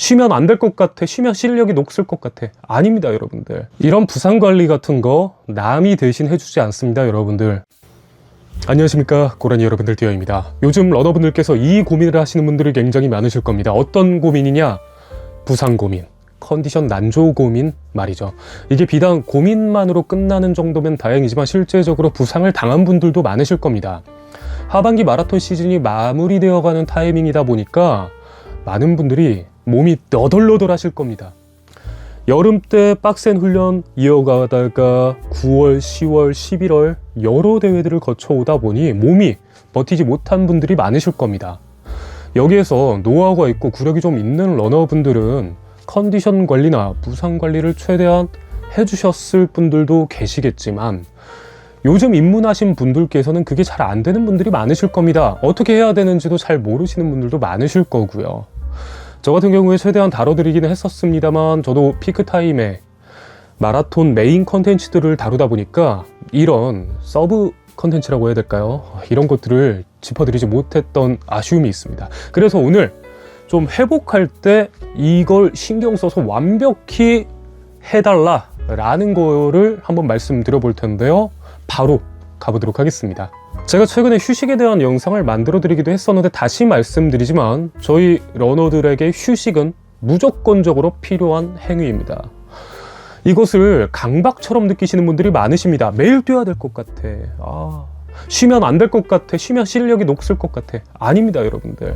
쉬면 안 될 것 같아, 쉬면 실력이 녹슬 것 같아. 아닙니다, 여러분들. 이런 부상 관리 같은 거 남이 대신 해주지 않습니다, 여러분들. 안녕하십니까, 고라니 여러분들, 디어입니다. 요즘 러너분들께서 이 고민을 하시는 분들이 굉장히 많으실 겁니다. 어떤 고민이냐? 부상 고민, 컨디션 난조 고민 말이죠. 이게 비단 고민만으로 끝나는 정도면 다행이지만 실제적으로 부상을 당한 분들도 많으실 겁니다. 하반기 마라톤 시즌이 마무리되어가는 타이밍이다 보니까 많은 분들이 몸이 너덜너덜 하실 겁니다. 여름 때 빡센 훈련 이어가다가 9월, 10월, 11월 여러 대회들을 거쳐오다 보니 몸이 버티지 못한 분들이 많으실 겁니다. 여기에서 노하우가 있고 구력이 좀 있는 러너분들은 컨디션 관리나 부상 관리를 최대한 해주셨을 분들도 계시겠지만 요즘 입문하신 분들께서는 그게 잘 안 되는 분들이 많으실 겁니다. 어떻게 해야 되는지도 잘 모르시는 분들도 많으실 거고요. 저 같은 경우에 최대한 다뤄드리기는 했었습니다만 저도 피크타임에 마라톤 메인 컨텐츠들을 다루다 보니까 이런 서브 컨텐츠라고 해야 될까요? 이런 것들을 짚어드리지 못했던 아쉬움이 있습니다. 그래서 오늘 좀 회복할 때 이걸 신경 써서 완벽히 해달라 라는 거를 한번 말씀드려 볼 텐데요. 바로 가보도록 하겠습니다. 제가 최근에 휴식에 대한 영상을 만들어 드리기도 했었는데 다시 말씀드리지만 저희 러너들에게 휴식은 무조건적으로 필요한 행위입니다. 이것을 강박처럼 느끼시는 분들이 많으십니다. 매일 뛰어야 될 것 같아. 쉬면 안 될 것 같아. 쉬면 실력이 녹슬 것 같아. 아닙니다, 여러분들.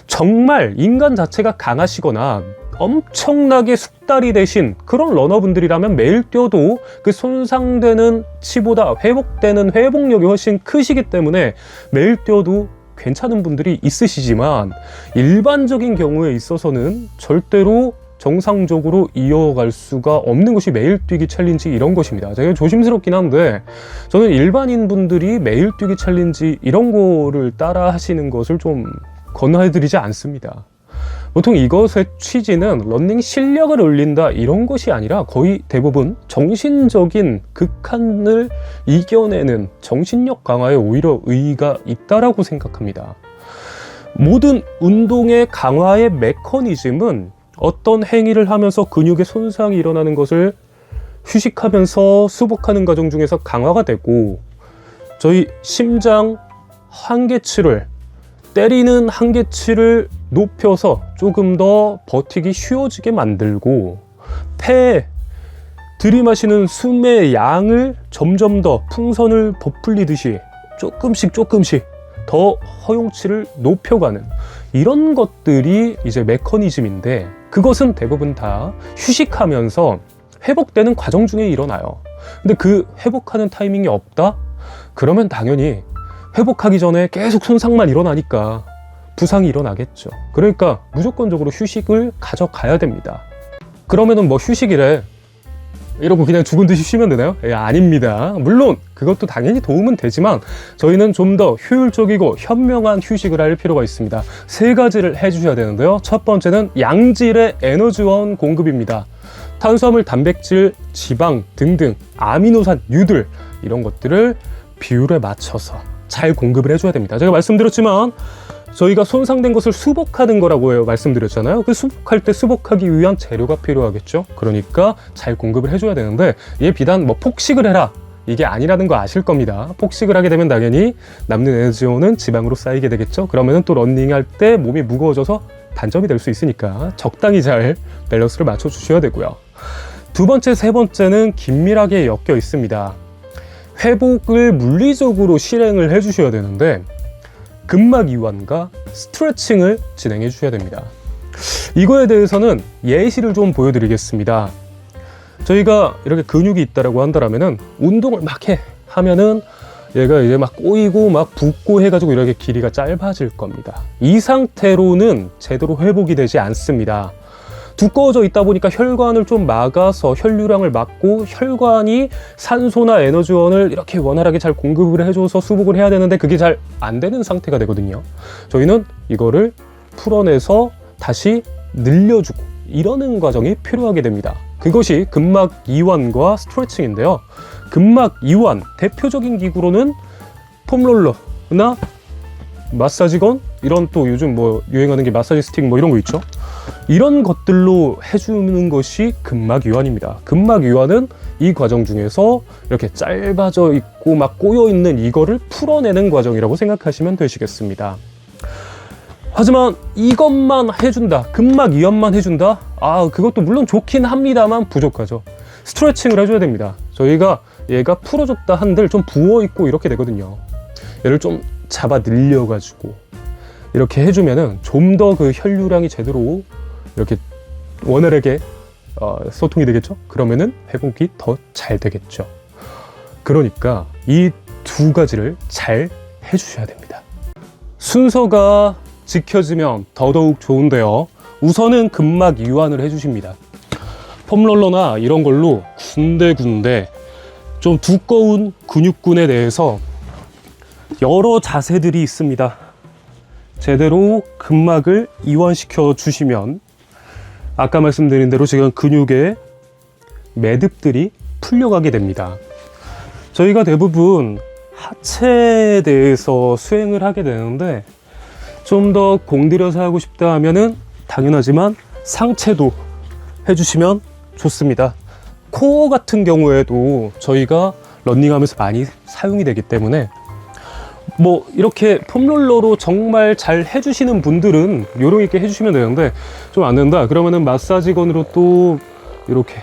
정말 인간 자체가 강하시거나 엄청나게 숙달이 되신 그런 러너분들이라면 매일 뛰어도 그 손상되는 치보다 회복되는 회복력이 훨씬 크시기 때문에 매일 뛰어도 괜찮은 분들이 있으시지만 일반적인 경우에 있어서는 절대로 정상적으로 이어갈 수가 없는 것이 매일 뛰기 챌린지 이런 것입니다. 제가 조심스럽긴 한데 저는 일반인 분들이 매일 뛰기 챌린지 이런 거를 따라 하시는 것을 좀 권해드리지 않습니다. 보통 이것의 취지는 러닝 실력을 올린다 이런 것이 아니라 거의 대부분 정신적인 극한을 이겨내는 정신력 강화에 오히려 의의가 있다라고 생각합니다. 모든 운동의 강화의 메커니즘은 어떤 행위를 하면서 근육의 손상이 일어나는 것을 휴식하면서 수복하는 과정 중에서 강화가 되고 저희 심장 한계치를 때리는 한계치를 높여서 조금 더 버티기 쉬워지게 만들고 폐에 들이마시는 숨의 양을 점점 더 풍선을 버풀리듯이 조금씩 더 허용치를 높여가는 이런 것들이 이제 메커니즘인데 그것은 대부분 다 휴식하면서 회복되는 과정 중에 일어나요. 근데 그 회복하는 타이밍이 없다? 그러면 당연히 회복하기 전에 계속 손상만 일어나니까 부상이 일어나겠죠. 그러니까 무조건적으로 휴식을 가져가야 됩니다. 그러면은 뭐 휴식이래 이러고 그냥 죽은 듯이 쉬면 되나요? 아닙니다. 물론 그것도 당연히 도움은 되지만 저희는 좀 더 효율적이고 현명한 휴식을 할 필요가 있습니다. 세 가지를 해주셔야 되는데요. 첫 번째는 양질의 에너지원 공급입니다. 탄수화물, 단백질, 지방 등등 아미노산, 유들 이런 것들을 비율에 맞춰서 잘 공급을 해줘야 됩니다. 제가 말씀드렸지만 저희가 손상된 것을 수복하는 거라고 말씀드렸잖아요. 그 수복할 때 수복하기 위한 재료가 필요하겠죠. 그러니까 잘 공급을 해줘야 되는데 이게 비단 뭐 폭식을 해라 이게 아니라는 거 아실 겁니다. 폭식을 하게 되면 당연히 남는 에너지원은 지방으로 쌓이게 되겠죠. 그러면은 또 러닝할 때 몸이 무거워져서 단점이 될 수 있으니까 적당히 잘 밸런스를 맞춰 주셔야 되고요. 두 번째, 세 번째는 긴밀하게 엮여 있습니다. 회복을 물리적으로 실행을 해 주셔야 되는데 근막 이완과 스트레칭을 진행해 주셔야 됩니다. 이거에 대해서는 예시를 좀 보여드리겠습니다. 저희가 이렇게 근육이 있다라고 한다면은 운동을 막 하면은 얘가 이제 막 꼬이고 막 붓고 해가지고 이렇게 길이가 짧아질 겁니다. 이 상태로는 제대로 회복이 되지 않습니다. 두꺼워져 있다 보니까 혈관을 좀 막아서 혈류량을 막고 혈관이 산소나 에너지원을 이렇게 원활하게 잘 공급을 해줘서 수복을 해야 되는데 그게 잘 안 되는 상태가 되거든요. 저희는 이거를 풀어내서 다시 늘려주고 이러는 과정이 필요하게 됩니다. 그것이 근막 이완과 스트레칭인데요. 근막 이완 대표적인 기구로는 폼롤러나 마사지건 이런 또 요즘 뭐 유행하는 게 마사지 스틱 뭐 이런 거 있죠. 이런 것들로 해주는 것이 근막 이완입니다. 근막 이완은 이 과정 중에서 이렇게 짧아져 있고 막 꼬여 있는 이거를 풀어내는 과정이라고 생각하시면 되시겠습니다. 하지만 이것만 해준다, 근막 이완만 해준다? 그것도 물론 좋긴 합니다만 부족하죠. 스트레칭을 해줘야 됩니다. 저희가 얘가 풀어줬다 한들 좀 부어있고 이렇게 되거든요. 얘를 좀 잡아 늘려가지고 이렇게 해주면은 좀 더 그 혈류량이 제대로 이렇게 원활하게 소통이 되겠죠? 그러면은 회복이 더 잘 되겠죠. 그러니까 이 두 가지를 잘 해주셔야 됩니다. 순서가 지켜지면 더더욱 좋은데요. 우선은 근막 이완을 해주십니다. 폼롤러나 이런 걸로 군데군데 좀 두꺼운 근육군에 대해서 여러 자세들이 있습니다. 제대로 근막을 이완시켜 주시면 아까 말씀드린 대로 지금 근육의 매듭들이 풀려가게 됩니다. 저희가 대부분 하체에 대해서 수행을 하게 되는데 좀 더 공들여서 하고 싶다 하면은 당연하지만 상체도 해주시면 좋습니다. 코어 같은 경우에도 저희가 러닝하면서 많이 사용이 되기 때문에 뭐 이렇게 폼롤러로 정말 잘 해주시는 분들은 요령 있게 해주시면 되는데 좀 안 된다 그러면은 마사지건으로 또 이렇게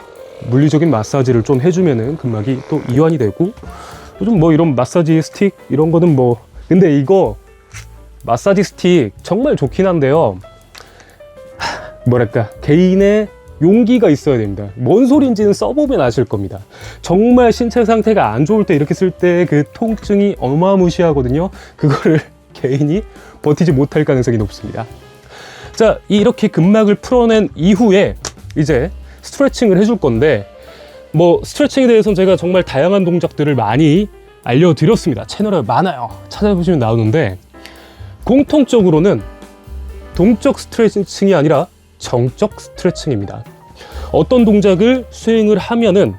물리적인 마사지를 좀 해주면은 근막이 또 이완이 되고 요즘 뭐 이런 마사지 스틱 이런 거는 뭐 근데 이거 마사지 스틱 정말 좋긴 한데요, 뭐랄까 개인의 용기가 있어야 됩니다. 뭔 소리인지는 써보면 아실 겁니다. 정말 신체 상태가 안 좋을 때 이렇게 쓸 때 그 통증이 어마무시하거든요. 그거를 개인이 버티지 못할 가능성이 높습니다. 자, 이렇게 근막을 풀어낸 이후에 이제 스트레칭을 해줄 건데 뭐 스트레칭에 대해서는 제가 정말 다양한 동작들을 많이 알려드렸습니다. 채널에 많아요. 찾아보시면 나오는데 공통적으로는 동적 스트레칭이 아니라 정적 스트레칭입니다. 어떤 동작을 수행을 하면은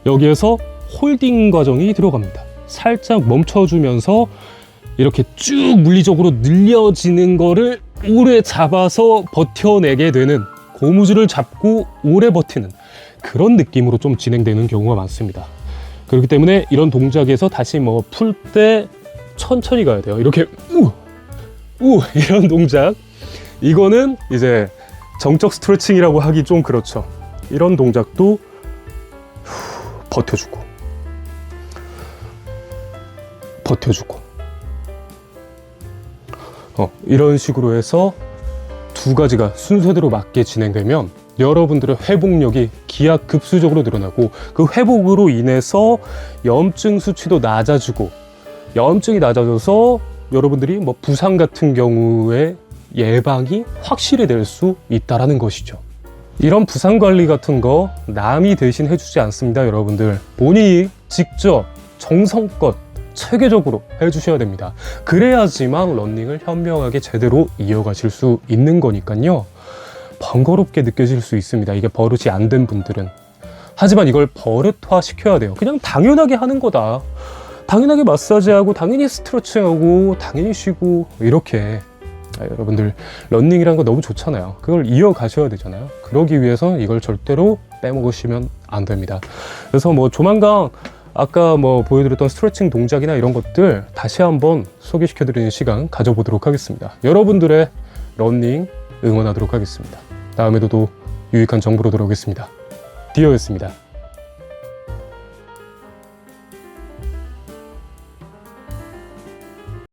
여기에서 홀딩 과정이 들어갑니다. 살짝 멈춰주면서 이렇게 쭉 물리적으로 늘려지는 거를 오래 잡아서 버텨내게 되는, 고무줄을 잡고 오래 버티는 그런 느낌으로 좀 진행되는 경우가 많습니다. 그렇기 때문에 이런 동작에서 다시 뭐 풀 때 천천히 가야 돼요. 이렇게 이런 동작, 이거는 이제 정적 스트레칭이라고 하기 좀 그렇죠. 이런 동작도 버텨주고 이런 식으로 해서 두 가지가 순서대로 맞게 진행되면 여러분들의 회복력이 기하급수적으로 늘어나고 그 회복으로 인해서 염증 수치도 낮아지고, 염증이 낮아져서 여러분들이 뭐 부상 같은 경우에 예방이 확실히 될 수 있다라는 것이죠. 이런 부상 관리 같은 거 남이 대신 해주지 않습니다. 여러분들 본인이 직접 정성껏 체계적으로 해주셔야 됩니다. 그래야지만 러닝을 현명하게 제대로 이어가실 수 있는 거니까요. 번거롭게 느껴질 수 있습니다. 이게 버릇이 안 된 분들은. 하지만 이걸 버릇화 시켜야 돼요. 그냥 당연하게 하는 거다. 당연하게 마사지하고 당연히 스트레칭하고 당연히 쉬고 이렇게. 여러분들 러닝이라는 거 너무 좋잖아요. 그걸 이어가셔야 되잖아요. 그러기 위해서 이걸 절대로 빼먹으시면 안 됩니다. 그래서 뭐 조만간 아까 뭐 보여드렸던 스트레칭 동작이나 이런 것들 다시 한번 소개시켜드리는 시간 가져보도록 하겠습니다. 여러분들의 러닝 응원하도록 하겠습니다. 다음에도 또 유익한 정보로 돌아오겠습니다. 디어였습니다.